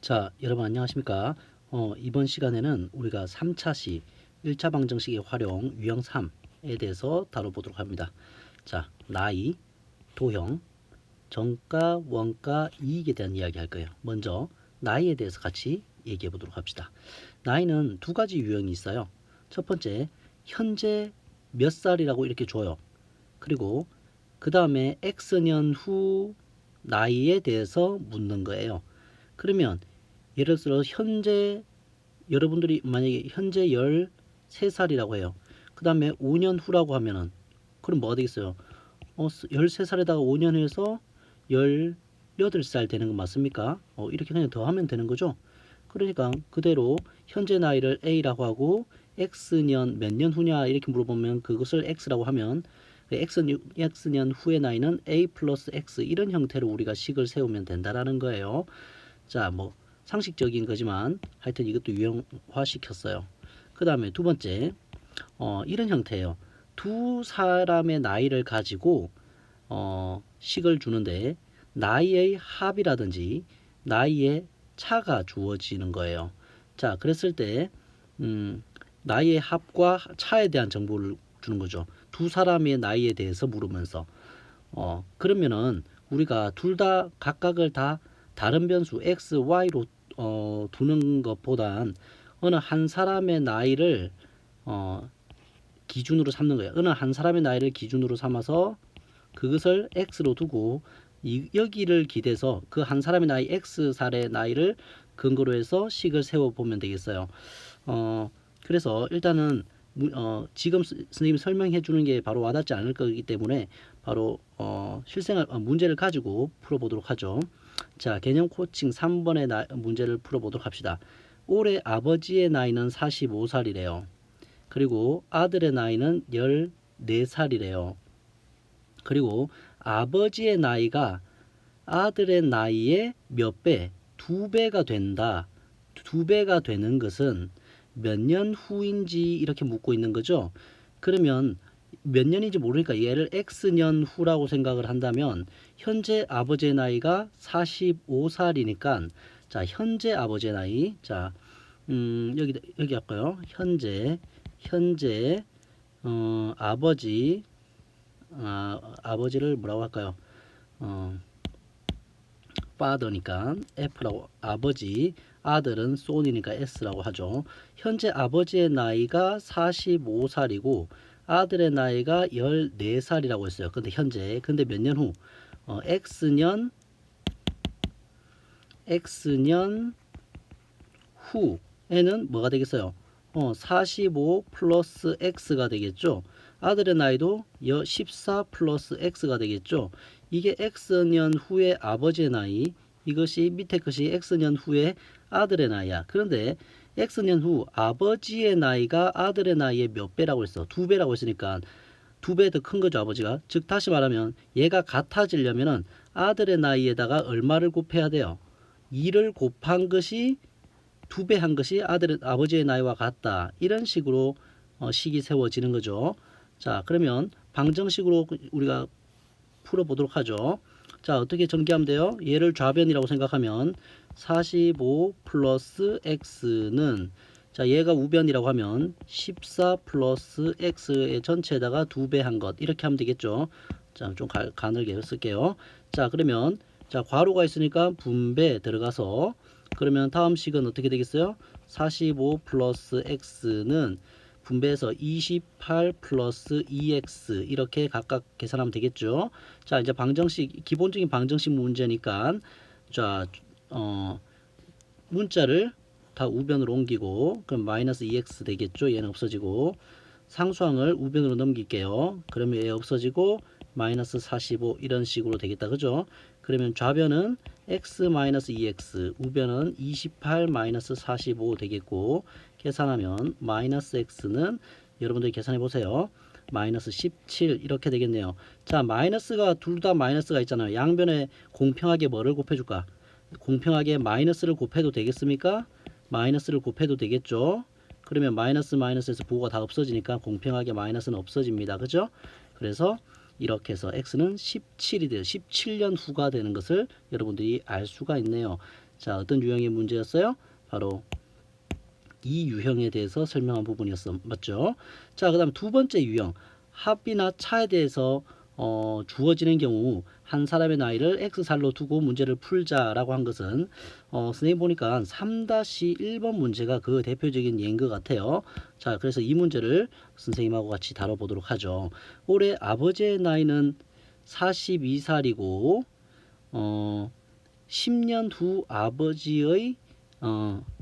자, 여러분 안녕하십니까? 이번 시간에는 우리가 3차시 1차 방정식의 활용 유형 3에 대해서 다뤄보도록 합니다. 자, 나이, 도형, 정가, 원가, 이익에 대한 이야기 할 거예요. 먼저 나이에 대해서 같이 얘기해 보도록 합시다. 나이는 두 가지 유형이 있어요. 첫 번째, 현재 몇 살이라고 이렇게 줘요. 그리고 그 다음에 X년 후 나이에 대해서 묻는 거예요. 그러면 예를 들어 현재 여러분들이 만약에 현재 13살이라고 해요. 그 다음에 5년 후라고 하면은 그럼 뭐가 되겠어요? 13살에다가 5년 해서 18살 되는 거 맞습니까? 이렇게 그냥 더하면 되는 거죠. 그러니까 그대로 현재 나이를 A라고 하고 X년 몇 년 후냐 이렇게 물어보면 그것을 X라고 하면 X년 후의 나이는 A 플러스 X 이런 형태로 우리가 식을 세우면 된다라는 거예요. 자, 뭐 상식적인 거지만 하여튼 이것도 유형화시켰어요. 그 다음에 두 번째, 이런 형태예요. 두 사람의 나이를 가지고 식을 주는데 나이의 합이라든지 나이의 차가 주어지는 거예요. 자, 그랬을 때 나이의 합과 차에 대한 정보를 주는 거죠. 두 사람의 나이에 대해서 물으면서 그러면은 우리가 둘 다 각각을 다 다른 변수 x, y로 두는 것보단 어느 한 사람의 나이를 기준으로 삼는 거예요. 어느 한 사람의 나이를 기준으로 삼아서 그것을 x로 두고 여기를 기대서 그 한 사람의 나이 x살의 나이를 근거로 해서 식을 세워 보면 되겠어요. 그래서 일단은 지금 선생님이 설명해 주는 게 바로 와닿지 않을 거기 때문에 바로 실생활 문제를 가지고 풀어보도록 하죠. 자, 개념 코칭 3번의 문제를 풀어보도록 합시다. 올해 아버지의 나이는 45살이래요. 그리고 아들의 나이는 14살이래요. 그리고 아버지의 나이가 아들의 나이의 몇 배? 2배가 된다. 2배가 되는 것은 몇 년 후인지 이렇게 묻고 있는 거죠. 그러면 몇 년인지 모르니까 얘를 X년 후라고 생각을 한다면 현재 아버지의 나이가 45살이니까 자, 현재 아버지의 나이. 자, 여기 할까요? 현재 아버지를 뭐라고 할까요? father니까 F라고 아버지, 아들은 son이니까 S라고 하죠. 현재 아버지의 나이가 45살이고 아들의 나이가 14살이라고 했어요. 근데 현재 근데 몇 년 후? X년 후에는 뭐가 되겠어요? 45 플러스 X가 되겠죠. 아들의 나이도 14 플러스 X가 되겠죠. 이게 X년 후의 아버지의 나이, 이것이 밑에 것이 X년 후의 아들의 나이야. 그런데 X년 후 아버지의 나이가 아들의 나이의 몇 배라고 했어? 2배라고 했으니까 2배 더 큰 거죠, 아버지가. 즉 다시 말하면 얘가 같아지려면은 아들의 나이에다가 얼마를 곱해야 돼요? 2를 곱한 것이 2배 한 것이 아버지의 나이와 같다. 이런 식으로 식이 세워지는 거죠. 자, 그러면 방정식으로 우리가 풀어보도록 하죠. 자, 어떻게 전개하면 돼요? 얘를 좌변이라고 생각하면 45 플러스 x는 자, 얘가 우변이라고 하면 14 플러스 x의 전체에다가 2배 한 것 이렇게 하면 되겠죠. 자, 좀 가늘게 쓸게요. 자, 그러면 자, 괄호가 있으니까 분배 들어가서 그러면 다음 식은 어떻게 되겠어요? 45 플러스 x는 분배해서 28 플러스 2x 이렇게 각각 계산하면 되겠죠. 자, 이제 방정식 기본적인 방정식 문제니까 자, 문자를 다 우변으로 옮기고 그럼 마이너스 2x 되겠죠. 얘는 없어지고 상수항을 우변으로 넘길게요. 그러면 얘 없어지고 마이너스 45 이런 식으로 되겠다. 그죠? 그러면 좌변은 x 마이너스 2x 우변은 28 마이너스 45 되겠고 계산하면 마이너스 x는 여러분들이 계산해 보세요. 마이너스 17 이렇게 되겠네요. 자, 마이너스가 둘 다 마이너스가 있잖아요. 양변에 공평하게 뭐를 곱해줄까? 공평하게 마이너스를 곱해도 되겠습니까? 마이너스를 곱해도 되겠죠. 그러면 마이너스 마이너스에서 부호가 다 없어지니까 공평하게 마이너스는 없어집니다. 그죠? 그래서 이렇게 해서 x는 17이 돼요. 17년 후가 되는 것을 여러분들이 알 수가 있네요. 자, 어떤 유형의 문제였어요? 바로 이 유형에 대해서 설명한 부분이었어. 맞죠? 자, 그 다음 두 번째 유형. 합이나 차에 대해서 주어지는 경우 한 사람의 나이를 x살로 두고 문제를 풀자라고 한 것은 선생님 보니까 3-1번 문제가 그 대표적인 예인 것 같아요. 자, 그래서 이 문제를 선생님하고 같이 다뤄보도록 하죠. 올해 아버지의 나이는 42살이고 10년 후 아버지의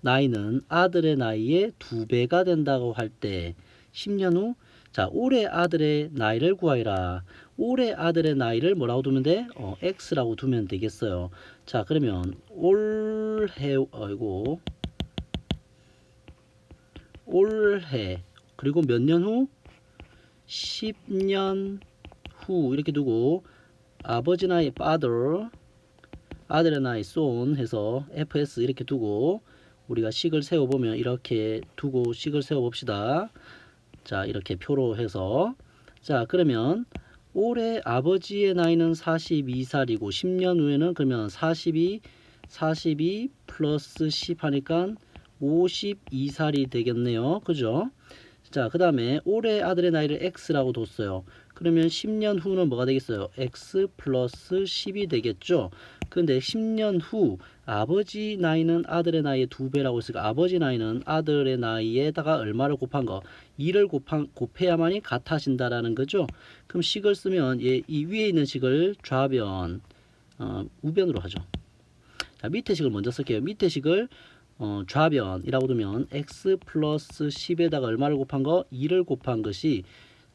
나이는 아들의 나이의 2배가 된다고 할 때 10년 후, 자, 올해 아들의 나이를 구하여라. 올해 아들의 나이를 뭐라고 두면 돼? x라고 두면 되겠어요. 자, 그러면 올해 그리고 몇 년 후? 10년 후 이렇게 두고 아버지 나이 father, 아들의 나이 son 해서 fs 이렇게 두고 우리가 식을 세워보면 이렇게 두고 식을 세워봅시다. 자, 이렇게 표로 해서 자, 그러면 올해 아버지의 나이는 42살이고 10년 후에는 그러면 42 플러스 10 하니까 52살이 되겠네요. 그죠? 자, 그 다음에 올해 아들의 나이를 x라고 뒀어요. 그러면 10년 후는 뭐가 되겠어요? x 플러스 10이 되겠죠. 근데 10년 후 아버지 나이는 아들의 나이의 2배라고 했으니까 아버지 나이는 아들의 나이에다가 얼마를 곱한 거? 2를 곱해야만이 같아진다라는 거죠. 그럼 식을 쓰면 이 위에 있는 식을 좌변, 우변으로 하죠. 자, 밑에 식을 먼저 쓸게요. 밑에 식을 좌변이라고 두면 x 플러스 10에다가 얼마를 곱한 거? 2를 곱한 것이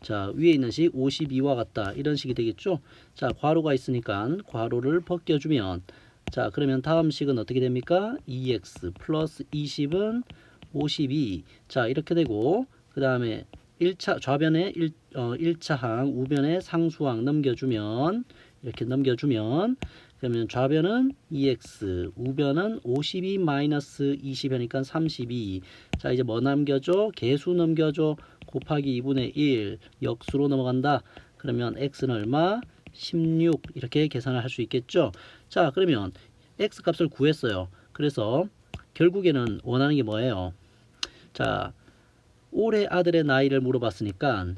자, 위에 있는 식 52와 같다. 이런 식이 되겠죠. 자, 괄호가 있으니까 괄호를 벗겨주면 자, 그러면 다음 식은 어떻게 됩니까? 2x 플러스 20은 52. 자, 이렇게 되고 그 다음에 1차 좌변에 1차항 우변에 상수항 넘겨주면 이렇게 넘겨주면 그러면 좌변은 2x 우변은 52 마이너스 20이니까 32. 자, 이제 뭐 남겨줘? 개수 넘겨줘. 곱하기 2분의 1 역수로 넘어간다. 그러면 x는 얼마? 16 이렇게 계산을 할 수 있겠죠. 자, 그러면 x 값을 구했어요. 그래서 결국에는 원하는 게 뭐예요? 자, 올해 아들의 나이를 물어봤으니까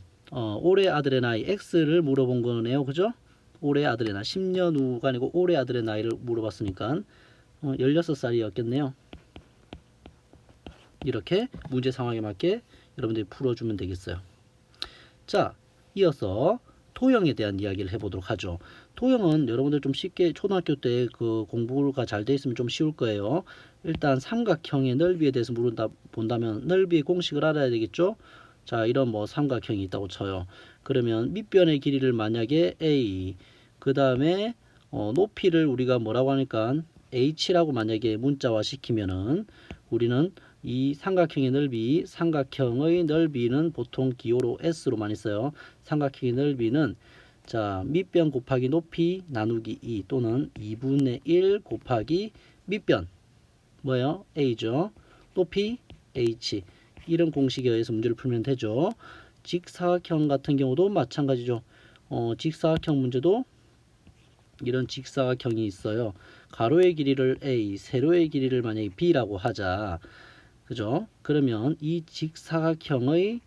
올해 아들의 나이 x를 물어본 거네요. 그죠? 올해 아들의 나이 10년 후가 아니고 올해 아들의 나이를 물어봤으니까 16살이었겠네요. 이렇게 문제 상황에 맞게 여러분들이 풀어주면 되겠어요. 자, 이어서 토형에 대한 이야기를 해보도록 하죠. 토형은 여러분들 좀 쉽게 초등학교 때 그 공부가 잘 돼 있으면 좀 쉬울 거예요. 일단 삼각형의 넓이에 대해서 본다면 넓이의 공식을 알아야 되겠죠. 자, 이런 뭐 삼각형이 있다고 쳐요. 그러면 밑변의 길이를 만약에 a, 그 다음에 높이를 우리가 뭐라고 하니까 h라고 만약에 문자화 시키면은 우리는 이 삼각형의 넓이는 보통 기호로 s로 많이 써요. 삼각형의 넓이는 자, 밑변 곱하기 높이 나누기 2 또는 2분의 1 곱하기 밑변 뭐예요? a죠. 높이 h. 이런 공식에 의해서 문제를 풀면 되죠. 직사각형 같은 경우도 마찬가지죠. 직사각형 문제도 이런 직사각형이 있어요. 가로의 길이를 a, 세로의 길이를 만약에 b라고 하자. 그죠? 그러면 이 직사각형의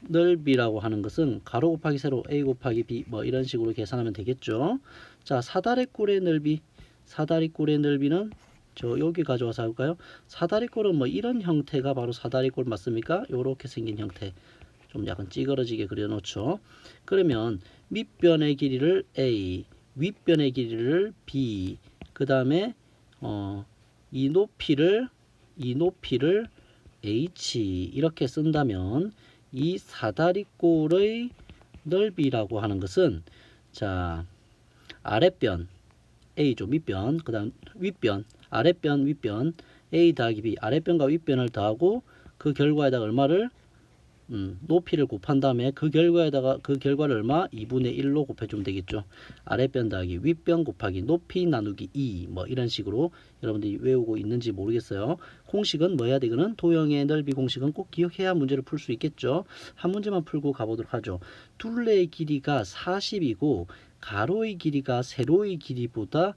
넓이라고 하는 것은 가로 곱하기 세로 a 곱하기 b 뭐 이런 식으로 계산하면 되겠죠. 자, 사다리꼴의 넓이는 저 여기 가져와서 할까요? 사다리꼴은 뭐 이런 형태가 바로 사다리꼴 맞습니까? 요렇게 생긴 형태. 좀 약간 찌그러지게 그려놓죠. 그러면 밑변의 길이를 a, 윗변의 길이를 b, 그 다음에 이 높이를 h 이렇게 쓴다면 이 사다리꼴의 넓이라고 하는 것은 자, 아랫변 a죠. 밑변, 그 다음 윗변, 아랫변 윗변 a 더하기 b, 아랫변과 윗변을 더하고 그 결과에다가 얼마를 높이를 곱한 다음에 그 결과를 얼마? 2분의 1로 곱해주면 되겠죠. 아랫변 더하기 윗변 곱하기 높이 나누기 2 뭐 이런 식으로 여러분들이 외우고 있는지 모르겠어요. 공식은 뭐 해야 되거든? 도형의 넓이 공식은 꼭 기억해야 문제를 풀 수 있겠죠. 한 문제만 풀고 가보도록 하죠. 둘레의 길이가 40이고 가로의 길이가 세로의 길이보다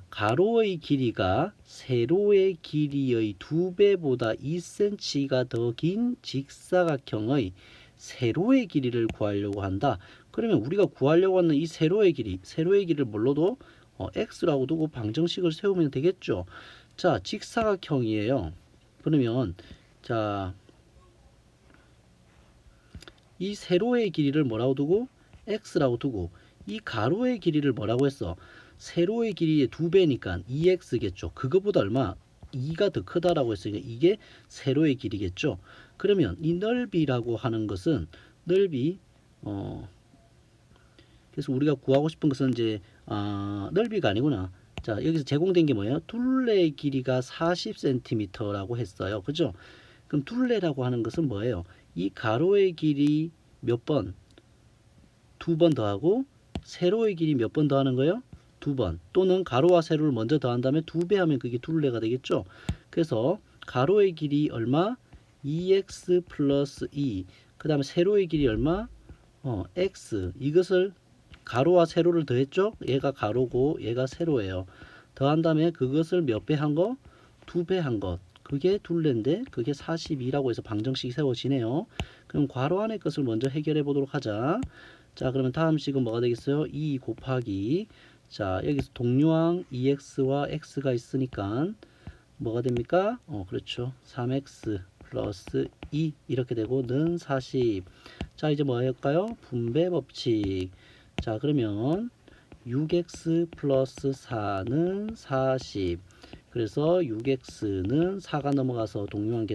가로의 길이가 세로의 길이의 2배보다 2cm가 더 긴 직사각형의 세로의 길이를 구하려고 한다. 그러면 우리가 구하려고 하는 이 세로의 길이를 뭘로도 x라고 두고 방정식을 세우면 되겠죠. 자, 직사각형이에요. 그러면 자, 이 세로의 길이를 뭐라고 두고 x라고 두고 이 가로의 길이를 뭐라고 했어? 세로의 길이의 2배니까 2x겠죠. 그거보다 얼마? 2가 더 크다라고 했으니까 이게 세로의 길이겠죠. 그러면 이 넓이라고 하는 것은 넓이 그래서 우리가 구하고 싶은 것은 이제 넓이가 아니구나. 자, 여기서 제공된 게 뭐예요? 둘레의 길이가 40cm라고 했어요. 그죠? 그럼 둘레라고 하는 것은 뭐예요? 이 가로의 길이 몇 번? 2번 더하고 세로의 길이 몇 번 더하는 거예요? 2번. 또는 가로와 세로를 먼저 더한 다음에 2배 하면 그게 둘레가 되겠죠. 그래서 가로의 길이 얼마? 2x 플러스 2. 그 다음에 세로의 길이 얼마? x. 이것을 가로와 세로를 더했죠. 얘가 가로고 얘가 세로예요. 더한 다음에 그것을 몇 배 한 거? 2배 한 것. 그게 둘레인데 그게 42라고 해서 방정식이 세워지네요. 그럼 괄호 안의 것을 먼저 해결해 보도록 하자. 자, 그러면 다음 식은 뭐가 되겠어요? 2 곱하기 자, 여기서 동류항 2x와 x가 있으니까 뭐가 됩니까? 그렇죠. 3x 플러스 2 이렇게 되고 는 40. 자, 이제 뭐 할까요? 분배 법칙. 자, 그러면 6x 플러스 4는 40. 그래서 6x는 4가 넘어가서 동류항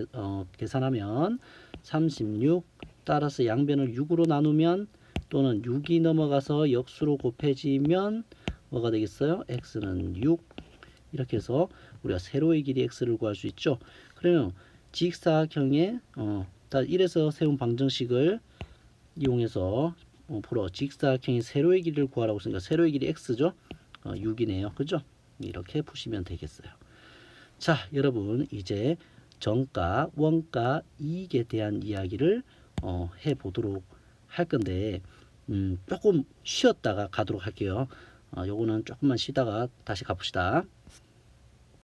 계산하면 36. 따라서 양변을 6으로 나누면 또는 6이 넘어가서 역수로 곱해지면 뭐가 되겠어요? x는 6. 이렇게 해서 우리가 세로의 길이 x를 구할 수 있죠. 그러면 직사각형의 1에서 세운 방정식을 이용해서 풀어 직사각형의 세로의 길이를 구하라고 했으니까 세로의 길이 x죠. 6이네요. 그죠? 이렇게 푸시면 되겠어요. 자, 여러분 이제 정가, 원가, 이익에 대한 이야기를 해 보도록 할 건데 조금 쉬었다가 가도록 할게요. 요거는 조금만 쉬다가 다시 가봅시다.